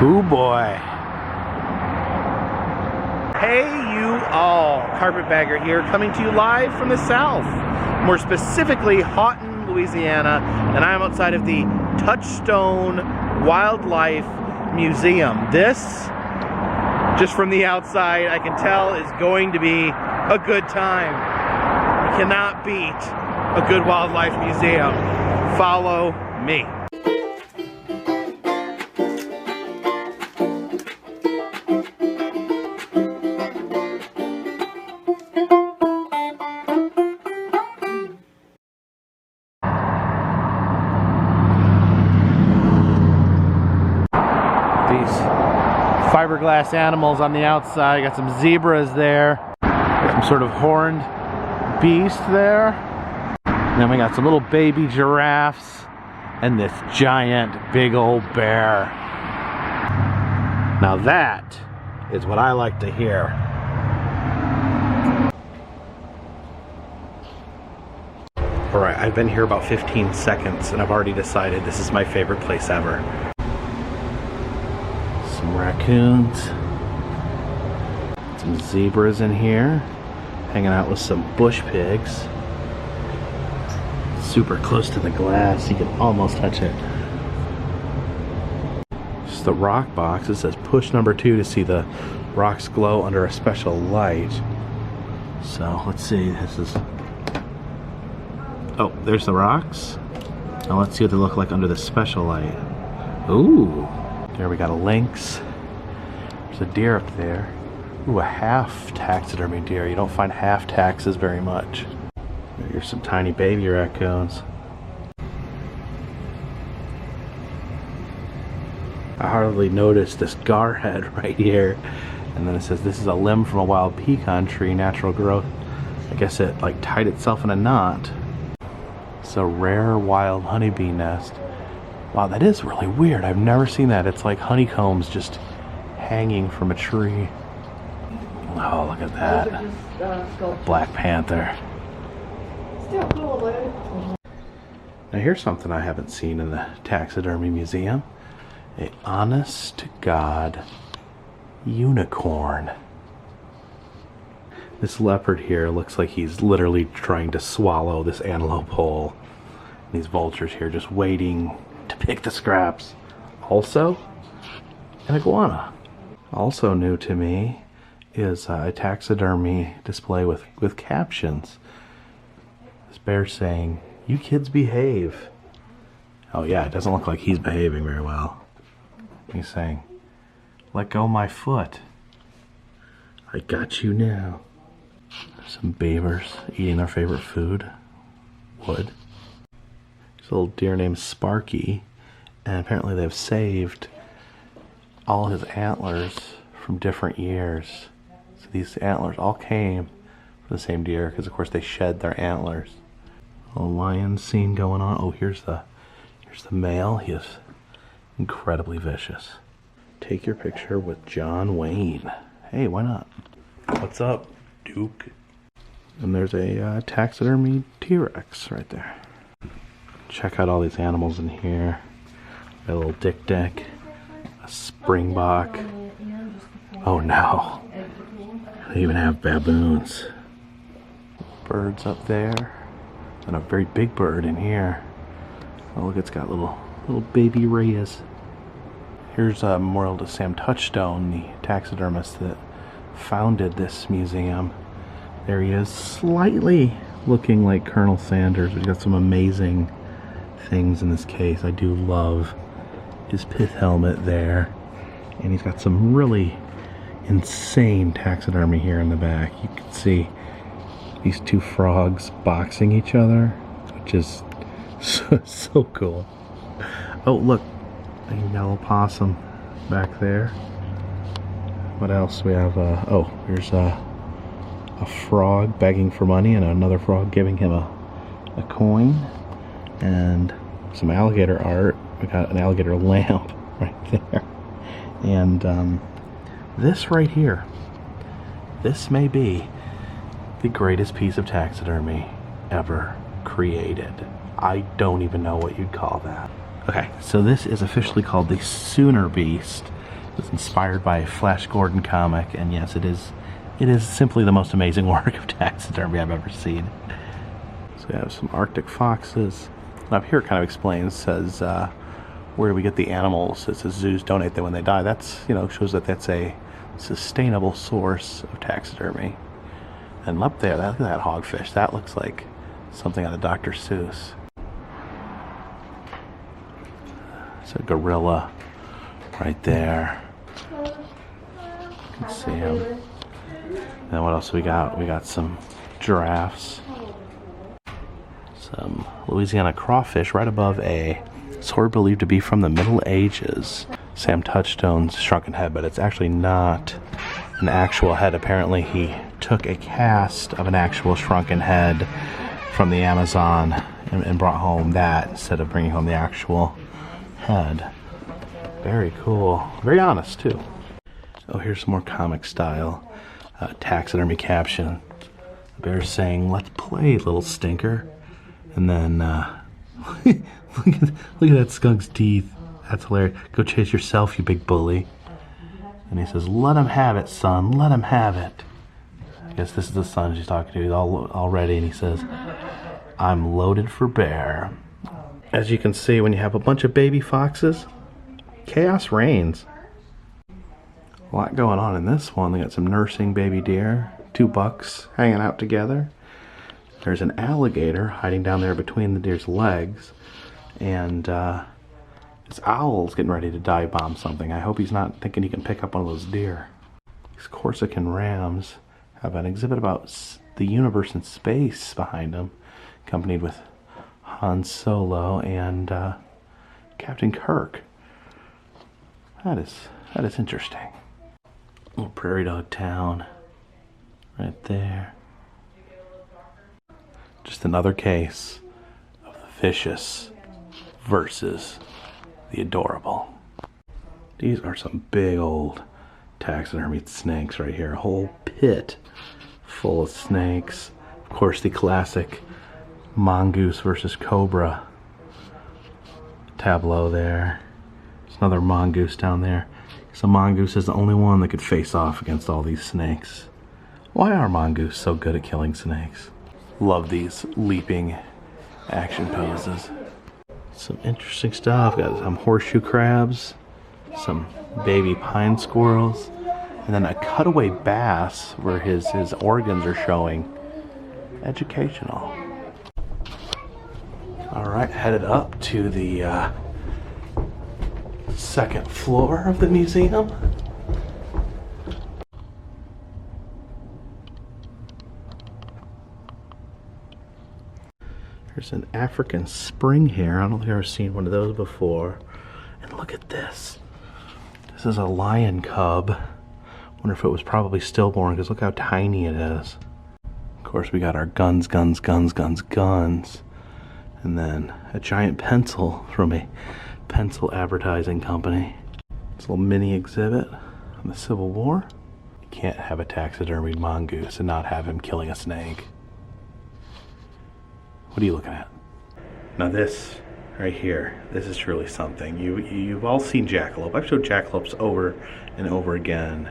Ooh boy. Hey you all, Carpetbagger here, coming to you live from the South. More specifically, Houghton, Louisiana, and I am outside of the Touchstone Wildlife Museum. This, just from the outside, I can tell is going to be a good time. You cannot beat a good wildlife museum. Follow me. Fiberglass animals on the outside. Got some zebras there, some sort of horned beast there, and then we got some little baby giraffes and this giant big old bear. Now that is what I like to hear. Alright, I've been here about 15 seconds and I've already decided this is my favorite place ever. Some raccoons, some zebras in here, hanging out with some bush pigs. Super close to the glass, you can almost touch it. Just the rock box. It says push number 2 to see the rocks glow under a special light. So let's see, this is, oh, there's the rocks. Now let's see what they look like under the special light. Ooh. There we got a lynx. There's a deer up there. Ooh, a half taxidermy deer. You don't find half taxes very much. Here's some tiny baby raccoons. I hardly noticed this gar head right here. And then it says this is a limb from a wild pecan tree, natural growth. I guess it like tied itself in a knot. It's a rare wild honeybee nest. Wow, that is really weird. I've never seen that. It's like honeycombs just hanging from a tree. Oh, look at that. Black Panther. Still cool, dude. Now here's something I haven't seen in the Taxidermy Museum. A honest to God unicorn. This leopard here looks like he's literally trying to swallow this antelope whole. And these vultures here just waiting to pick the scraps. Also, an iguana. Also new to me is a taxidermy display with captions. This bear saying, "You kids behave." Oh yeah, it doesn't look like he's behaving very well. He's saying, "Let go my foot. I got you now." Some beavers eating their favorite food, wood. There's a little deer named Sparky, and apparently they've saved all his antlers from different years. So these antlers all came from the same deer because of course they shed their antlers. A lion scene going on. Oh, here's the male. He is incredibly vicious. Take your picture with John Wayne. Hey, why not? What's up, Duke? And there's a taxidermy T-Rex right there. Check out all these animals in here. A little dik-dik, a springbok. Oh no, they even have baboons. Birds up there, and a very big bird in here. Oh look, it's got little baby rays. Here's a memorial to Sam Touchstone, the taxidermist that founded this museum. There he is, slightly looking like Colonel Sanders. We've got some amazing things in this case. I do love his pith helmet there, and he's got some really insane taxidermy here in the back. You can see these two frogs boxing each other, which is so cool. Oh look, a yellow possum back there. What else we have? Oh, here's a frog begging for money and another frog giving him a coin. And some alligator art. We got an alligator lamp right there. And this right here, this may be the greatest piece of taxidermy ever created. I don't even know what you'd call that. Okay, so this is officially called the Sooner Beast, It's inspired by a Flash Gordon comic, and yes, it is simply the most amazing work of taxidermy I've ever seen. So we have some Arctic foxes. Up here it kind of explains, says, where do we get the animals? It says zoos donate them when they die. That's, shows that that's a sustainable source of taxidermy. And up there, look at that hogfish. That looks like something out of Dr. Seuss. It's a gorilla right there. You can see him. And then what else we got? We got some giraffes. Some Louisiana crawfish right above a sword believed to be from the Middle Ages. Sam Touchstone's shrunken head, but it's actually not an actual head. Apparently he took a cast of an actual shrunken head from the Amazon and brought home that instead of bringing home the actual head. Very cool. Very honest too. Oh, here's some more comic style taxidermy caption. The bear's saying, "Let's play, little stinker." And then look at that skunk's teeth. That's hilarious. "Go chase yourself, you big bully." And he says, "Let him have it, son. Let him have it." I guess this is the son she's talking to. He's all ready, and he says, "I'm loaded for bear." As you can see, when you have a bunch of baby foxes, chaos reigns. A lot going on in this one. They got some nursing baby deer, 2 bucks hanging out together. There's an alligator hiding down there between the deer's legs, and this owl's getting ready to dive bomb something. I hope he's not thinking he can pick up one of those deer. These Corsican rams have an exhibit about the universe and space behind them, accompanied with Han Solo and Captain Kirk. That is interesting. Little prairie dog town right there. Just another case of the vicious versus the adorable. These are some big old taxidermy snakes right here. A whole pit full of snakes. Of course, the classic mongoose versus cobra tableau there. There's another mongoose down there. So mongoose is the only one that could face off against all these snakes. Why are mongoose so good at killing snakes? Love these leaping action poses. Some interesting stuff. Got some horseshoe crabs, some baby pine squirrels, and then a cutaway bass where his organs are showing. Educational. Alright, headed up to the second floor of the museum. There's an African spring hare. I don't think I've ever seen one of those before. And look at this. This is a lion cub. Wonder if it was probably stillborn, because look how tiny it is. Of course, we got our guns. And then a giant pencil from a pencil advertising company. This little mini exhibit on the Civil War. You can't have a taxidermied mongoose and not have him killing a snake. What are you looking at? Now this right here, this is truly something. You've all seen jackalope. I've showed jackalopes over and over again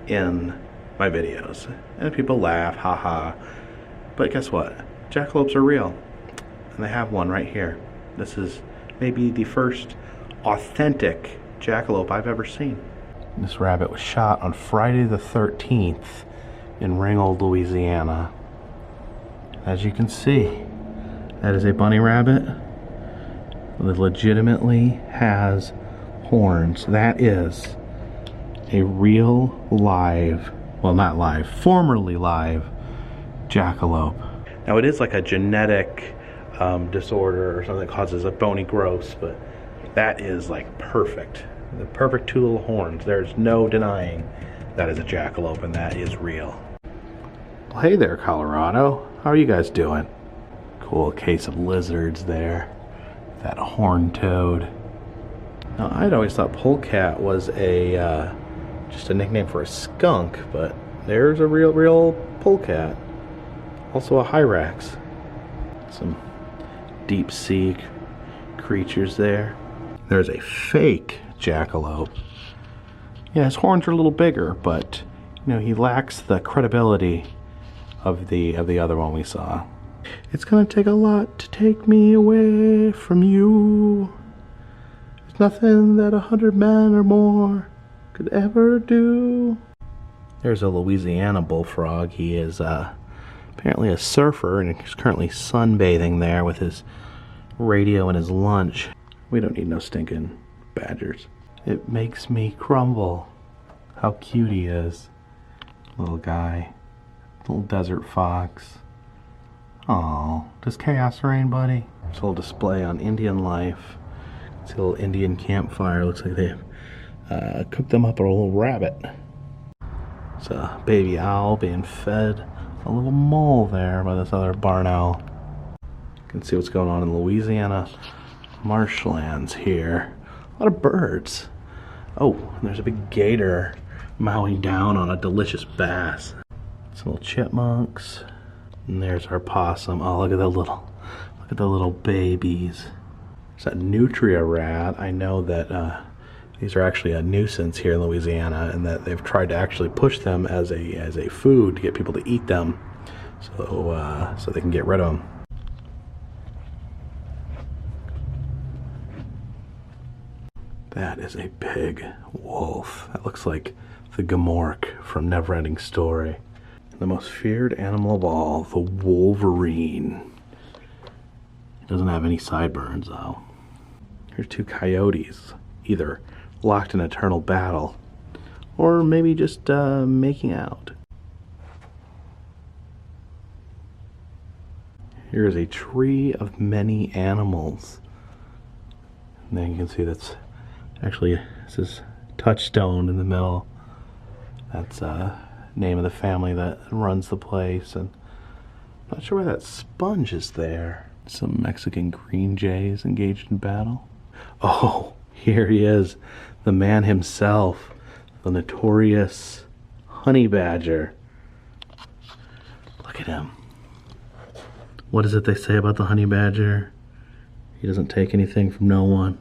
in my videos. And people laugh, haha. But guess what? Jackalopes are real. And they have one right here. This is maybe the first authentic jackalope I've ever seen. This rabbit was shot on Friday the 13th in Ringgold, Louisiana. As you can see, that is a bunny rabbit that legitimately has horns. That is a real live, well, not live, formerly live jackalope. Now it is like a genetic disorder or something that causes a bony growth, but that is like perfect. The perfect 2 little horns. There's no denying that is a jackalope, and that is real. Well, hey there, Colorado. How are you guys doing? Cool case of lizards there. That horned toad. Now, I'd always thought polecat was a just a nickname for a skunk, but there's a real polecat. Also a hyrax. Some deep sea creatures there. There's a fake jackalope. Yeah, his horns are a little bigger, but you know, he lacks the credibility of the other one we saw. It's gonna take a lot to take me away from you. There's nothing that 100 men or more could ever do. There's a Louisiana bullfrog. He is apparently a surfer, and he's currently sunbathing there with his radio and his lunch. We don't need no stinking badgers. It makes me crumble. How cute he is. Little guy. Little desert fox. Oh, does chaos reign, buddy? It's a little display on Indian life. It's a little Indian campfire. Looks like they've cooked them up a little rabbit. It's a baby owl being fed a little mole there by this other barn owl. You can see what's going on in Louisiana marshlands here. A lot of birds. Oh, and there's a big gator mowing down on a delicious bass. Some little chipmunks. And there's our possum. Oh, look at the little babies. There's that nutria rat. I know that these are actually a nuisance here in Louisiana, and that they've tried to actually push them as a food to get people to eat them, so they can get rid of them. That is a big wolf. That looks like the Gamork from Neverending Story. The most feared animal of all, the wolverine. He doesn't have any sideburns though. Here's two coyotes, either locked in eternal battle, or maybe just making out. Here is a tree of many animals. And then you can see that's actually, this is Touchstone in the middle. That's name of the family that runs the place, and I'm not sure why that sponge is there. Some Mexican green jays engaged in battle. Oh, here he is, the man himself, the notorious honey badger. Look at him. What is it they say about the honey badger? He doesn't take anything from no one.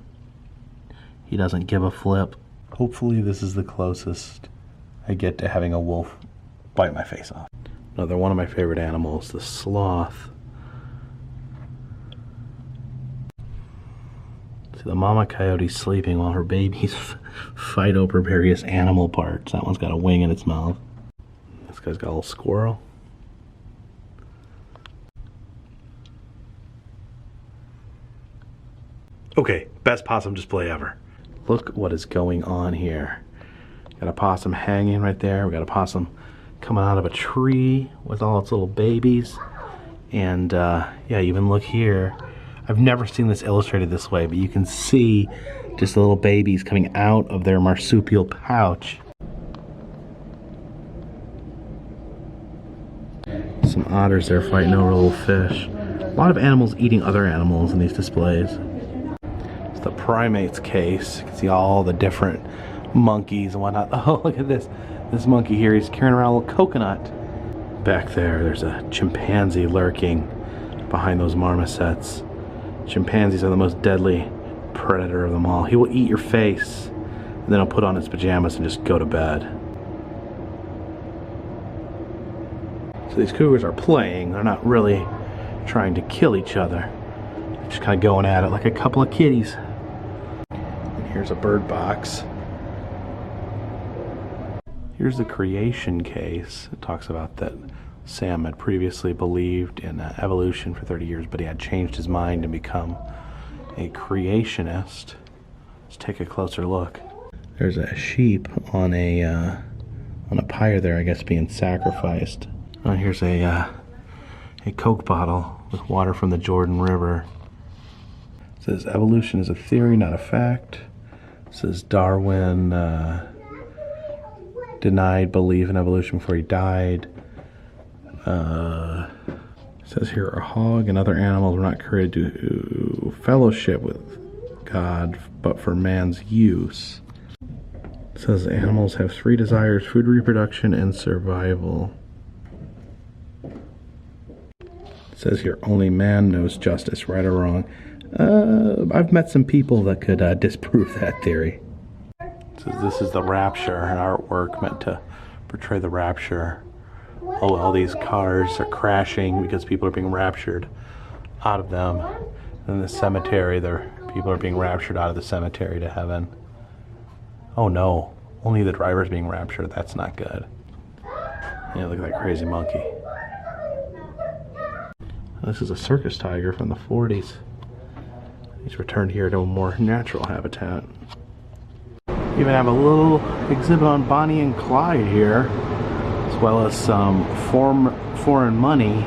He doesn't give a flip. Hopefully this is the closest I get to having a wolf bite my face off. Another one of my favorite animals, the sloth. See the mama coyote sleeping while her babies fight over various animal parts. That one's got a wing in its mouth. This guy's got a little squirrel. Okay, best possum display ever. Look what is going on here. Got a possum hanging right there. We got a possum coming out of a tree with all its little babies. And yeah, even look here. I've never seen this illustrated this way, but you can see just the little babies coming out of their marsupial pouch. Some otters there fighting over little fish. A lot of animals eating other animals in these displays. It's the primates case. You can see all the different monkeys and whatnot. Oh, look at this. This monkey here, he's carrying around a little coconut. Back there's a chimpanzee lurking behind those marmosets. Chimpanzees are the most deadly predator of them all. He will eat your face, and then he'll put on his pajamas and just go to bed. So these cougars are playing. They're not really trying to kill each other. They're just kind of going at it like a couple of kitties. And here's a bird box. Here's the creation case. It talks about that Sam had previously believed in evolution for 30 years, but he had changed his mind and become a creationist. Let's take a closer look. There's a sheep on a pyre there, I guess, being sacrificed. Oh, here's a Coke bottle with water from the Jordan River. It says evolution is a theory, not a fact. It says Darwin denied belief in evolution before he died. It says here a hog and other animals were not created to fellowship with God, but for man's use. It says animals have 3 desires: food, reproduction, and survival. It says here only man knows justice, right or wrong. I've met some people that could disprove that theory. It So this is the rapture, an artwork meant to portray the rapture. Oh, all these cars are crashing because people are being raptured out of them. And in the cemetery, people are being raptured out of the cemetery to heaven. Oh no, only the driver's being raptured. That's not good. Yeah, look at that crazy monkey. This is a circus tiger from the 40s. He's returned here to a more natural habitat. We even have a little exhibit on Bonnie and Clyde here, as well as some foreign money,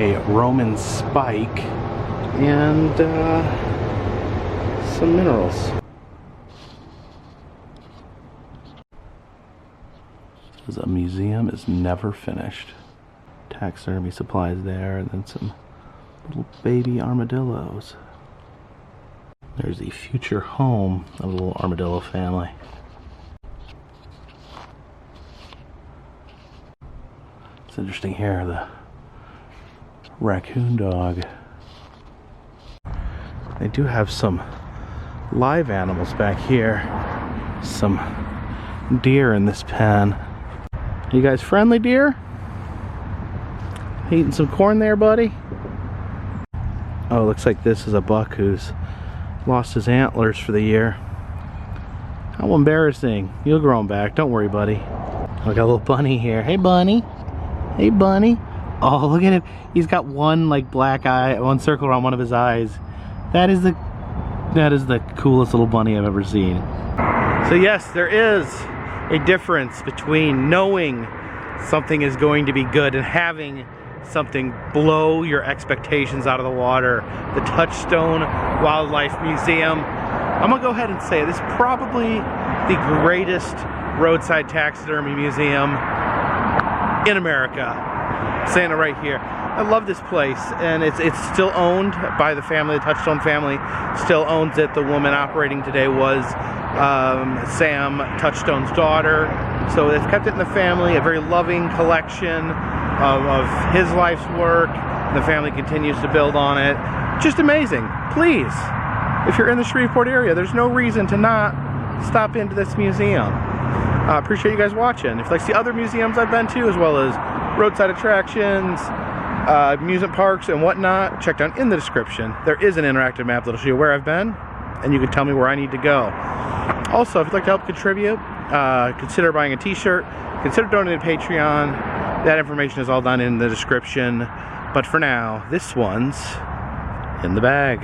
a Roman spike, and some minerals. Says a museum is never finished. Taxidermy supplies there, and then some little baby armadillos. There's the future home of the little armadillo family. It's interesting here, the raccoon dog. They do have some live animals back here. Some deer in this pen. You guys friendly, deer? Eating some corn there, buddy? Oh, looks like this is a buck who's lost his antlers for the year. How embarrassing. You'll grow them back. Don't worry, buddy. We got a little bunny here. Hey, bunny. Hey, bunny. Oh, look at him. He's got one like black eye, one circle around one of his eyes. That is the coolest little bunny I've ever seen. So yes, there is a difference between knowing something is going to be good and having something blow your expectations out of the water. The Touchstone Wildlife Museum. I'm gonna go ahead and say this is probably the greatest roadside taxidermy museum in America. I'm saying it right here. I love this place, and it's still owned by the family. The Touchstone family still owns it. The woman operating today was Sam Touchstone's daughter. So they've kept it in the family, a very loving collection of his life's work. The family continues to build on it. Just amazing. Please, if you're in the Shreveport area, there's no reason to not stop into this museum. I appreciate you guys watching. If you'd like to see other museums I've been to, as well as roadside attractions, amusement parks and whatnot, check down in the description. There is an interactive map that'll show you where I've been, and you can tell me where I need to go. Also, if you'd like to help contribute, consider buying a t-shirt, consider donating to Patreon. That information is all done in the description. But for now, this one's in the bag.